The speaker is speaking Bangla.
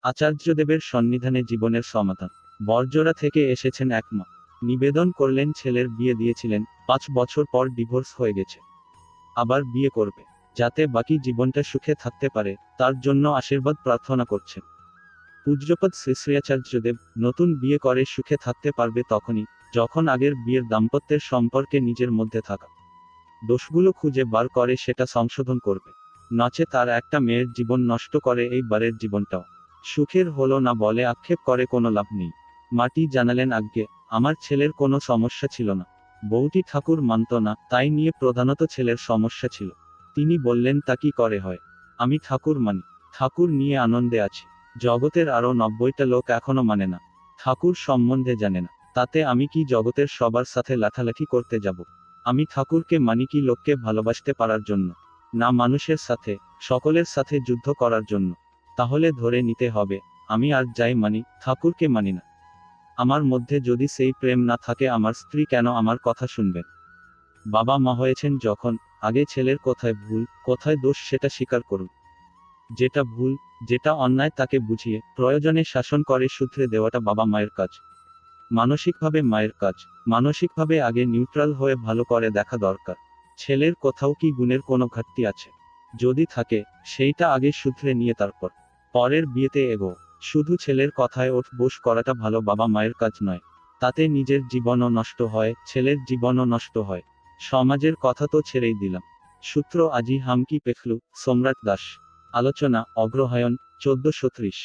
আচার্যদেবের সন্নিধানে জীবনের সমাধান। বরজোড়া থেকে এসেছেন এক মা। নিবেদন করলেন ছেলের বিয়ে দিয়েছিলেন, 5 বছর পর ডিভোর্স হয়ে গেছে, আবার বিয়ে করবে, যাতে বাকি জীবনটা সুখে থাকতে পারে তার জন্য আশীর্বাদ প্রার্থনা করছেন। পূজ্যপাদ শ্রী শ্রী আচার্যদেব নতুন বিয়ে করে সুখে থাকতে পারবে তখনই যখন আগের বিয়ের দাম্পত্যের সম্পর্কে নিজের মধ্যে থাকা দোষগুলো খুঁজে বার করে সেটা সংশোধন করবে, নচে তার একটা মেয়ের জীবন নষ্ট করে এই বারের জীবনটাও সুখের হলো না বলে আক্ষেপ করে কোনো লাভ নেই। মাটি জানালেন আজ্ঞে, আমার ছেলের কোনো সমস্যা ছিল না, বউটি ঠাকুর মানত না, তাই নিয়ে প্রধানত ছেলের সমস্যা ছিল। তিনি বললেন তা কি করে হয়, আমি ঠাকুর মানি, ঠাকুর নিয়ে আনন্দে আছি। জগতের আরো 90টা লোক এখনো মানে না, ঠাকুর সম্বন্ধে জানে না, তাতে আমি কি জগতের সবার সাথে লাঠালাঠি করতে যাব? আমি ঠাকুরকে মানি কি লোককে ভালোবাসতে পারার জন্য, না মানুষের সাথে, সকলের সাথে যুদ্ধ করার জন্য? তাহলে ধরে নিতে হবে আমি আর যাই মানি, ঠাকুরকে মানি না। আমার মধ্যে যদি সেই প্রেম না থাকে আমার স্ত্রী কেন আমার কথা শুনবেন? বাবা মা হয়েছেন যখন, আগে ছেলের কোথায় ভুল কোথায় দোষ সেটা স্বীকার করুন। যেটা ভুল, যেটা অন্যায় তাকে বুঝিয়ে প্রয়োজনে শাসন করে শুধরে দেওয়াটা বাবা মায়ের কাজ, মানসিকভাবে মায়ের কাজ। মানসিকভাবে আগে নিউট্রাল হয়ে ভালো করে দেখা দরকার, ছেলের কোথাও কি গুণের কোনো ঘাটতি আছে, যদি থাকে সেইটা আগে শুধরে নিয়ে তারপর পরের বিয়েতে এগো। শুধু ছেলের কথায় ওঠ বোস করাটা ভালো বাবা মায়ের কাজ নয়, তাতে নিজের জীবনও নষ্ট হয়, ছেলের জীবনও নষ্ট হয়, সমাজের কথা তো ছেড়েই দিলাম। সূত্র আজি হামকি পেখলু, সম্রাট দাস। আলোচনা অগ্রহায়ণ 1430।